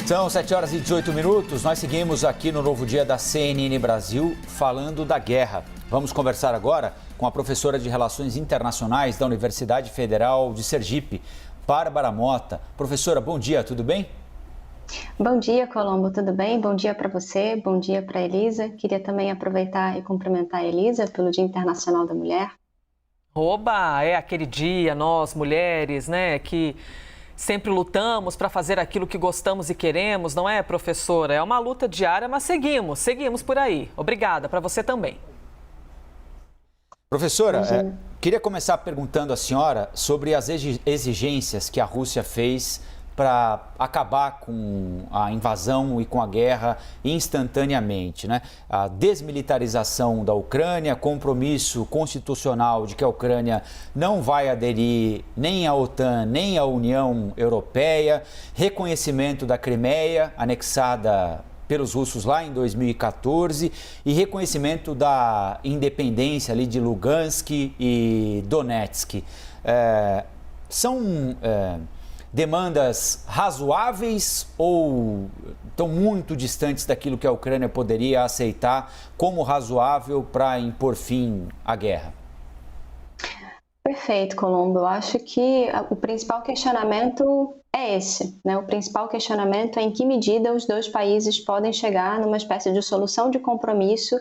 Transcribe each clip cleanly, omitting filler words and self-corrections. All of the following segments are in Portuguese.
São 7h18. Nós seguimos aqui no Novo Dia da CNN Brasil falando da guerra. Vamos conversar agora com a professora de Relações Internacionais da Universidade Federal de Sergipe, Bárbara Mota. Professora, bom dia, tudo bem? Bom dia, Colombo, tudo bem? Bom dia para você, bom dia para a Elisa. Queria também aproveitar e cumprimentar a Elisa pelo Dia Internacional da Mulher. Oba, é aquele dia, nós mulheres, né, que sempre lutamos para fazer aquilo que gostamos e queremos, não é, professora? É uma luta diária, mas seguimos por aí. Obrigada, para você também. Professora, queria começar perguntando à senhora sobre as exigências que a Rússia fez para acabar com a invasão e com a guerra instantaneamente, né? A desmilitarização da Ucrânia, compromisso constitucional de que a Ucrânia não vai aderir nem à OTAN, nem à União Europeia, reconhecimento da Crimeia, anexada pelos russos lá em 2014, e reconhecimento da independência ali de Lugansk e Donetsk. São demandas razoáveis ou estão muito distantes daquilo que a Ucrânia poderia aceitar como razoável para impor fim à guerra? Perfeito, Colombo. Eu acho que o principal questionamento é esse, né? O principal questionamento é em que medida os dois países podem chegar numa espécie de solução de compromisso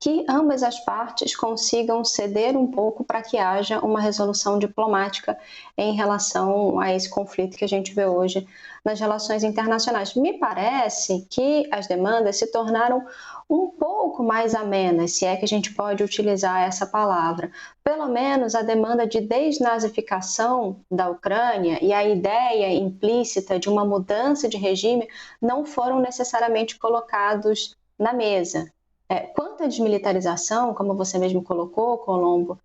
que ambas as partes consigam ceder um pouco para que haja uma resolução diplomática em relação a esse conflito que a gente vê hoje nas relações internacionais. Me parece que as demandas se tornaram um pouco mais amenas, se é que a gente pode utilizar essa palavra. Pelo menos a demanda de desnazificação da Ucrânia e a ideia implícita de uma mudança de regime não foram necessariamente colocados na mesa. Quanto à desmilitarização, como você mesmo colocou, Colombo,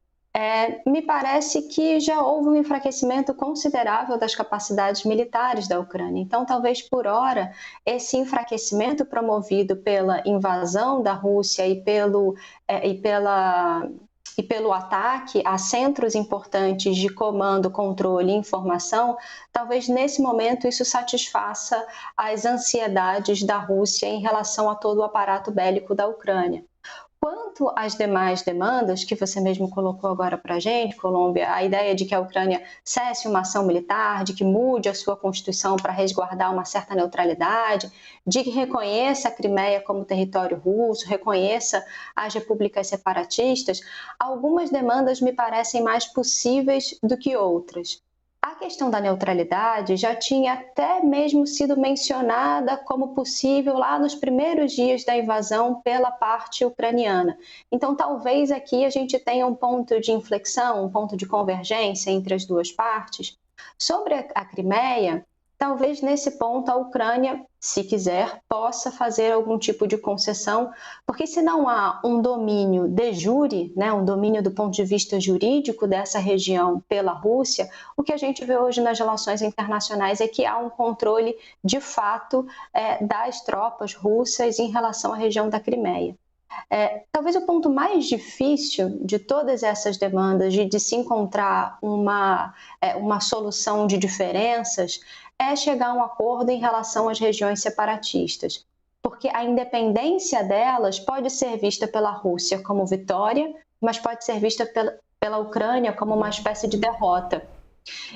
me parece que já houve um enfraquecimento considerável das capacidades militares da Ucrânia. Então, talvez por hora, esse enfraquecimento promovido pela invasão da Rússia e pelo ataque a centros importantes de comando, controle e informação, talvez nesse momento isso satisfaça as ansiedades da Rússia em relação a todo o aparato bélico da Ucrânia. Quanto às demais demandas que você mesmo colocou agora para a gente, Colômbia, a ideia de que a Ucrânia cesse uma ação militar, de que mude a sua Constituição para resguardar uma certa neutralidade, de que reconheça a Crimeia como território russo, reconheça as repúblicas separatistas, algumas demandas me parecem mais possíveis do que outras. A questão da neutralidade já tinha até mesmo sido mencionada como possível lá nos primeiros dias da invasão pela parte ucraniana. Então, talvez aqui a gente tenha um ponto de inflexão, um ponto de convergência entre as duas partes. Sobre a Crimeia, talvez nesse ponto a Ucrânia, se quiser, possa fazer algum tipo de concessão, porque se não há um domínio de jure, né, um domínio do ponto de vista jurídico dessa região pela Rússia, o que a gente vê hoje nas relações internacionais é que há um controle de fato das tropas russas em relação à região da Crimeia. Talvez o ponto mais difícil de todas essas demandas, de se encontrar uma solução de diferenças, é chegar a um acordo em relação às regiões separatistas, porque a independência delas pode ser vista pela Rússia como vitória, mas pode ser vista pela Ucrânia como uma espécie de derrota.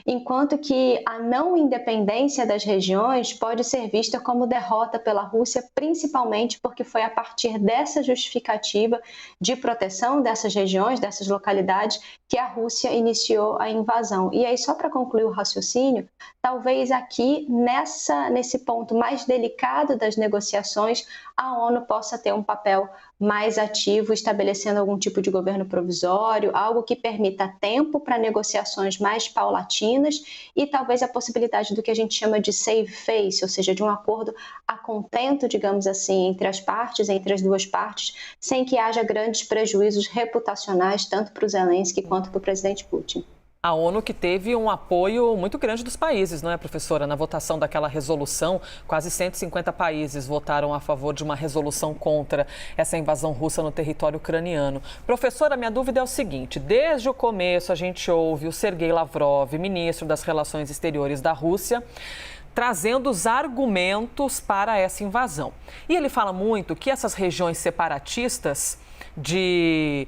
Enquanto que a não independência das regiões pode ser vista como derrota pela Rússia, principalmente porque foi a partir dessa justificativa de proteção dessas regiões, dessas localidades, que a Rússia iniciou a invasão. E aí, só para concluir o raciocínio, talvez aqui, nesse ponto mais delicado das negociações, a ONU possa ter um papel mais ativo, estabelecendo algum tipo de governo provisório, algo que permita tempo para negociações mais paulatinas e talvez a possibilidade do que a gente chama de save face, ou seja, de um acordo a contento, digamos assim, entre as partes, entre as duas partes, sem que haja grandes prejuízos reputacionais, tanto para o Zelensky quanto para o presidente Putin. A ONU que teve um apoio muito grande dos países, não é, professora? Na votação daquela resolução, quase 150 países votaram a favor de uma resolução contra essa invasão russa no território ucraniano. Professora, minha dúvida é o seguinte: desde o começo a gente ouve o Sergei Lavrov, ministro das Relações Exteriores da Rússia, trazendo os argumentos para essa invasão. E ele fala muito que essas regiões separatistas de...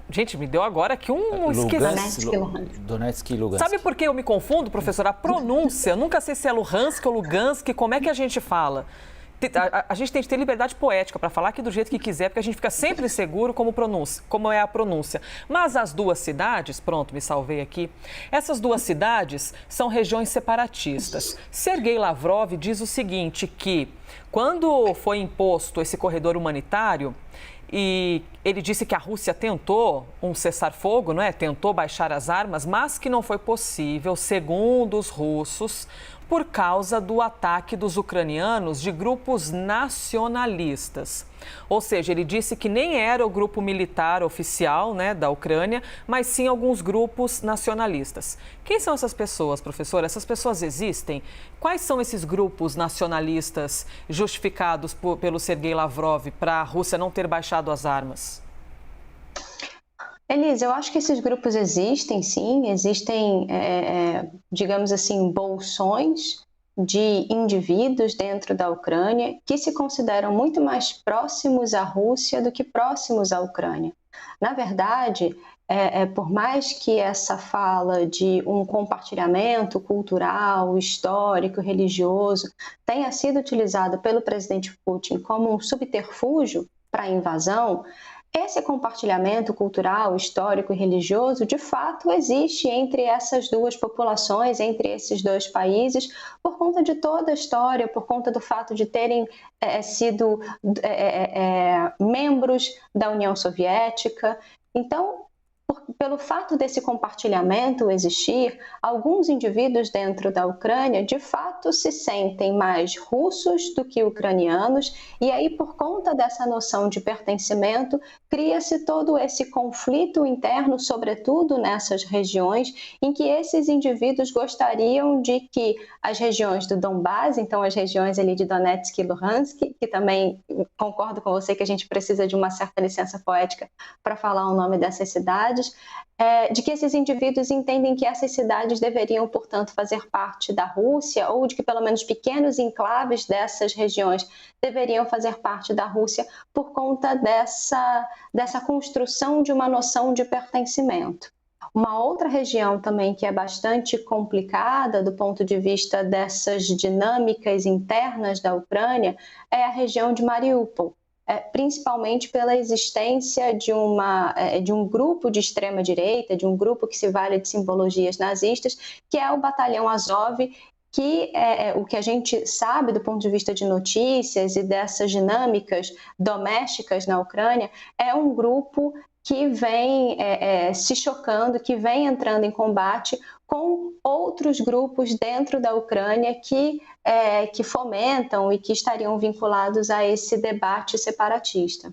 Gente, me deu agora aqui um esqueci. Donetsk e Lugansk. Sabe por que eu me confundo, professora? A pronúncia. Eu nunca sei se é Luhansk ou Lugansk. Como é que a gente fala? A gente tem que ter liberdade poética para falar aqui do jeito que quiser, porque a gente fica sempre seguro como é a pronúncia. Mas as duas cidades, pronto, me salvei aqui. Essas duas cidades são regiões separatistas. Sergei Lavrov diz o seguinte, que quando foi imposto esse corredor humanitário, e ele disse que a Rússia tentou um cessar-fogo, não é? Tentou baixar as armas, mas que não foi possível, segundo os russos, por causa do ataque dos ucranianos de grupos nacionalistas. Ou seja, ele disse que nem era o grupo militar oficial, né, da Ucrânia, mas sim alguns grupos nacionalistas. Quem são essas pessoas, professora? Essas pessoas existem? Quais são esses grupos nacionalistas justificados pelo Sergei Lavrov para a Rússia não ter baixado as armas? Elisa, eu acho que esses grupos existem, sim. Existem, digamos assim, bolsões de indivíduos dentro da Ucrânia que se consideram muito mais próximos à Rússia do que próximos à Ucrânia. Na verdade, por mais que essa fala de um compartilhamento cultural, histórico, religioso tenha sido utilizada pelo presidente Putin como um subterfúgio para a invasão, esse compartilhamento cultural, histórico e religioso, de fato, existe entre essas duas populações, entre esses dois países, por conta de toda a história, por conta do fato de terem sido membros da União Soviética. Então, pelo fato desse compartilhamento existir, alguns indivíduos dentro da Ucrânia, de fato, se sentem mais russos do que ucranianos, e aí, por conta dessa noção de pertencimento, cria-se todo esse conflito interno, sobretudo nessas regiões, em que esses indivíduos gostariam de que as regiões do Donbás, então as regiões ali de Donetsk e Luhansk, que também concordo com você que a gente precisa de uma certa licença poética para falar o nome dessas cidades, de que esses indivíduos entendem que essas cidades deveriam, portanto, fazer parte da Rússia, ou de que pelo menos pequenos enclaves dessas regiões deveriam fazer parte da Rússia por conta dessa construção de uma noção de pertencimento. Uma outra região também que é bastante complicada do ponto de vista dessas dinâmicas internas da Ucrânia é a região de Mariupol. Principalmente pela existência de um grupo de extrema-direita, de um grupo que se vale de simbologias nazistas, que é o Batalhão Azov, que o que a gente sabe do ponto de vista de notícias e dessas dinâmicas domésticas na Ucrânia, é um grupo que vem se chocando, que vem entrando em combate com outros grupos dentro da Ucrânia que fomentam e que estariam vinculados a esse debate separatista.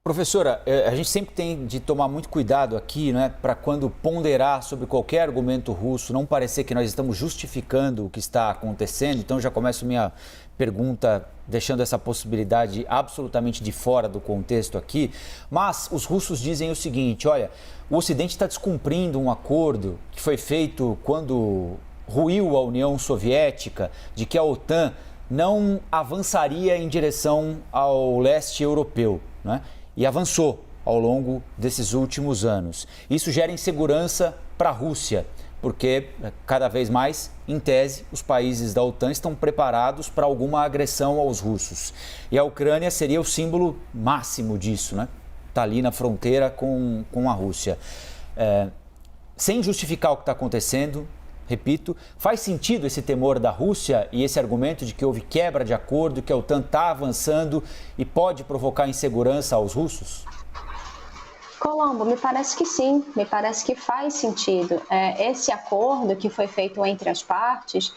Professora, a gente sempre tem de tomar muito cuidado aqui, né, para quando ponderar sobre qualquer argumento russo, não parecer que nós estamos justificando o que está acontecendo. Então já começo minha pergunta deixando essa possibilidade absolutamente de fora do contexto aqui. Mas os russos dizem o seguinte, olha, o Ocidente está descumprindo um acordo que foi feito quando ruiu a União Soviética, de que a OTAN não avançaria em direção ao leste europeu, né? E avançou ao longo desses últimos anos. Isso gera insegurança para a Rússia, porque cada vez mais, em tese, os países da OTAN estão preparados para alguma agressão aos russos. E a Ucrânia seria o símbolo máximo disso, né? Está ali na fronteira com a Rússia. Sem justificar o que está acontecendo, repito, faz sentido esse temor da Rússia e esse argumento de que houve quebra de acordo, que a OTAN está avançando e pode provocar insegurança aos russos? Colombo, me parece que sim, me parece que faz sentido. Esse acordo que foi feito entre as partes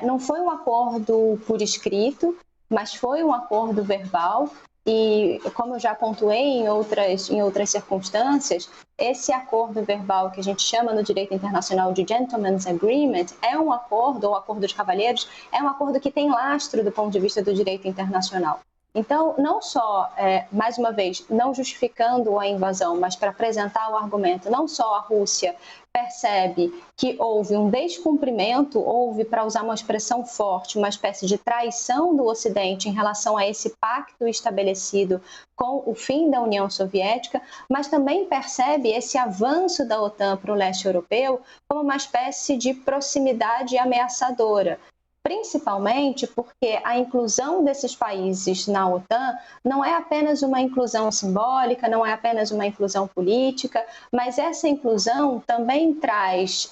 não foi um acordo por escrito, mas foi um acordo verbal. E, como eu já pontuei em outras circunstâncias, esse acordo verbal que a gente chama no direito internacional de Gentleman's Agreement é um acordo, ou acordo de cavalheiros, é um acordo que tem lastro do ponto de vista do direito internacional. Então, não só, mais uma vez, não justificando a invasão, mas para apresentar o argumento, não só a Rússia percebe que houve um descumprimento, houve, para usar uma expressão forte, uma espécie de traição do Ocidente em relação a esse pacto estabelecido com o fim da União Soviética, mas também percebe esse avanço da OTAN para o leste europeu como uma espécie de proximidade ameaçadora. Principalmente porque a inclusão desses países na OTAN não é apenas uma inclusão simbólica, não é apenas uma inclusão política, mas essa inclusão também traz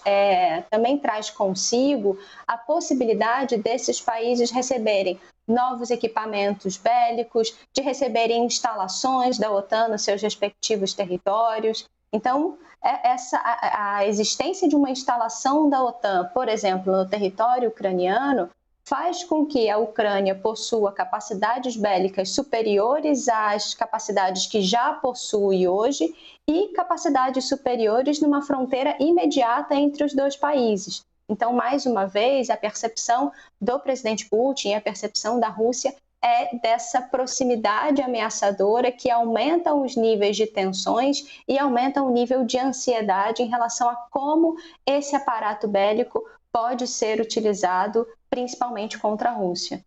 consigo a possibilidade desses países receberem novos equipamentos bélicos, de receberem instalações da OTAN nos seus respectivos territórios. Então, a existência de uma instalação da OTAN, por exemplo, no território ucraniano, faz com que a Ucrânia possua capacidades bélicas superiores às capacidades que já possui hoje e capacidades superiores numa fronteira imediata entre os dois países. Então, mais uma vez, a percepção do presidente Putin e a percepção da Rússia é dessa proximidade ameaçadora que aumenta os níveis de tensões e aumenta o nível de ansiedade em relação a como esse aparato bélico pode ser utilizado, principalmente contra a Rússia.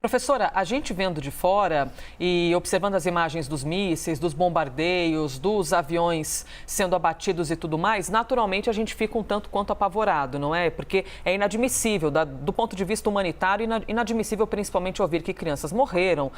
Professora, a gente vendo de fora e observando as imagens dos mísseis, dos bombardeios, dos aviões sendo abatidos e tudo mais, naturalmente a gente fica um tanto quanto apavorado, não é? Porque é inadmissível, do ponto de vista humanitário, inadmissível principalmente ouvir que crianças morreram,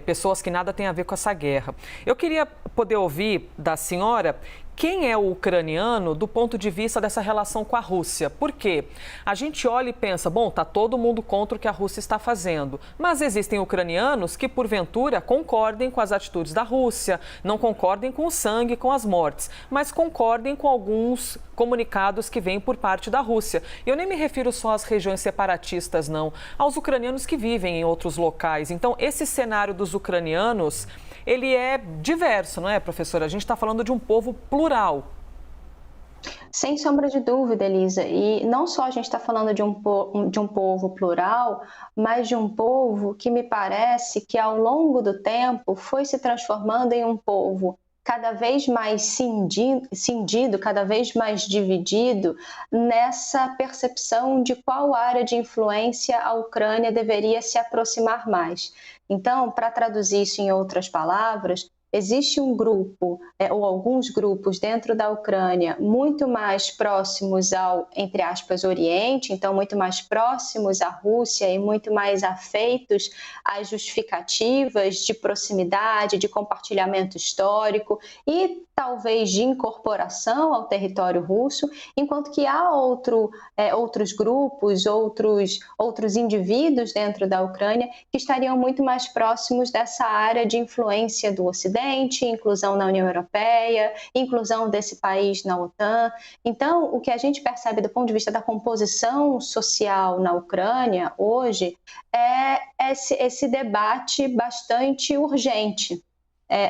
pessoas que nada têm a ver com essa guerra. Eu queria poder ouvir da senhora quem é o ucraniano do ponto de vista dessa relação com a Rússia. Por quê? A gente olha e pensa, bom, está todo mundo contra o que a Rússia está fazendo. Mas existem ucranianos que, porventura, concordem com as atitudes da Rússia, não concordem com o sangue, com as mortes, mas concordem com alguns comunicados que vêm por parte da Rússia. Eu nem me refiro só às regiões separatistas, não, aos ucranianos que vivem em outros locais. Então, esse cenário dos ucranianos, ele é diverso, não é, professora? A gente está falando de um povo plural. Sem sombra de dúvida, Elisa. E não só a gente está falando de um povo plural, mas de um povo que me parece que ao longo do tempo foi se transformando em um povo cada vez mais cindido, cada vez mais dividido nessa percepção de qual área de influência a Ucrânia deveria se aproximar mais. Então, para traduzir isso em outras palavras, existe um grupo, ou alguns grupos dentro da Ucrânia muito mais próximos ao, entre aspas, Oriente, então muito mais próximos à Rússia e muito mais afeitos às justificativas de proximidade, de compartilhamento histórico e talvez de incorporação ao território russo, enquanto que há outros grupos, outros indivíduos dentro da Ucrânia que estariam muito mais próximos dessa área de influência do Ocidente, inclusão na União Europeia, inclusão desse país na OTAN. Então, o que a gente percebe do ponto de vista da composição social na Ucrânia hoje é esse debate bastante urgente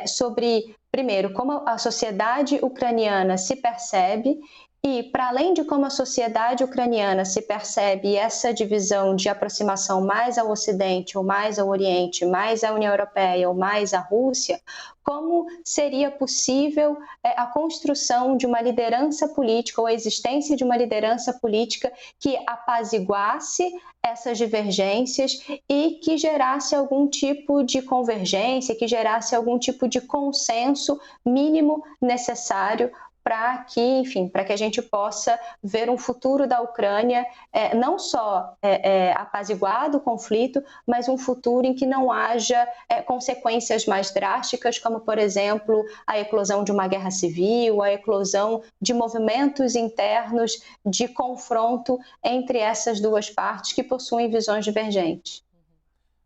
sobre, primeiro, como a sociedade ucraniana se percebe e, para além de como a sociedade ucraniana se percebe essa divisão de aproximação mais ao Ocidente ou mais ao Oriente, mais à União Europeia ou mais à Rússia, como seria possível a construção de uma liderança política ou a existência de uma liderança política que apaziguasse essas divergências e que gerasse algum tipo de convergência, que gerasse algum tipo de consenso mínimo necessário para que a gente possa ver um futuro da Ucrânia não só apaziguado o conflito, mas um futuro em que não haja consequências mais drásticas, como, por exemplo, a eclosão de uma guerra civil, a eclosão de movimentos internos de confronto entre essas duas partes que possuem visões divergentes.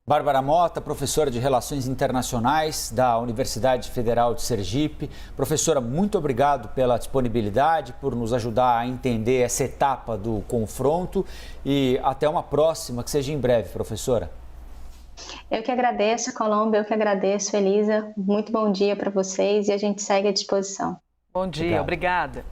Bárbara Mota, professora de Relações Internacionais da Universidade Federal de Sergipe. Professora, muito obrigado pela disponibilidade, por nos ajudar a entender essa etapa do confronto e até uma próxima, que seja em breve, professora. Eu que agradeço, Colombo, eu que agradeço, Elisa. Muito bom dia para vocês e a gente segue à disposição. Bom dia, obrigada.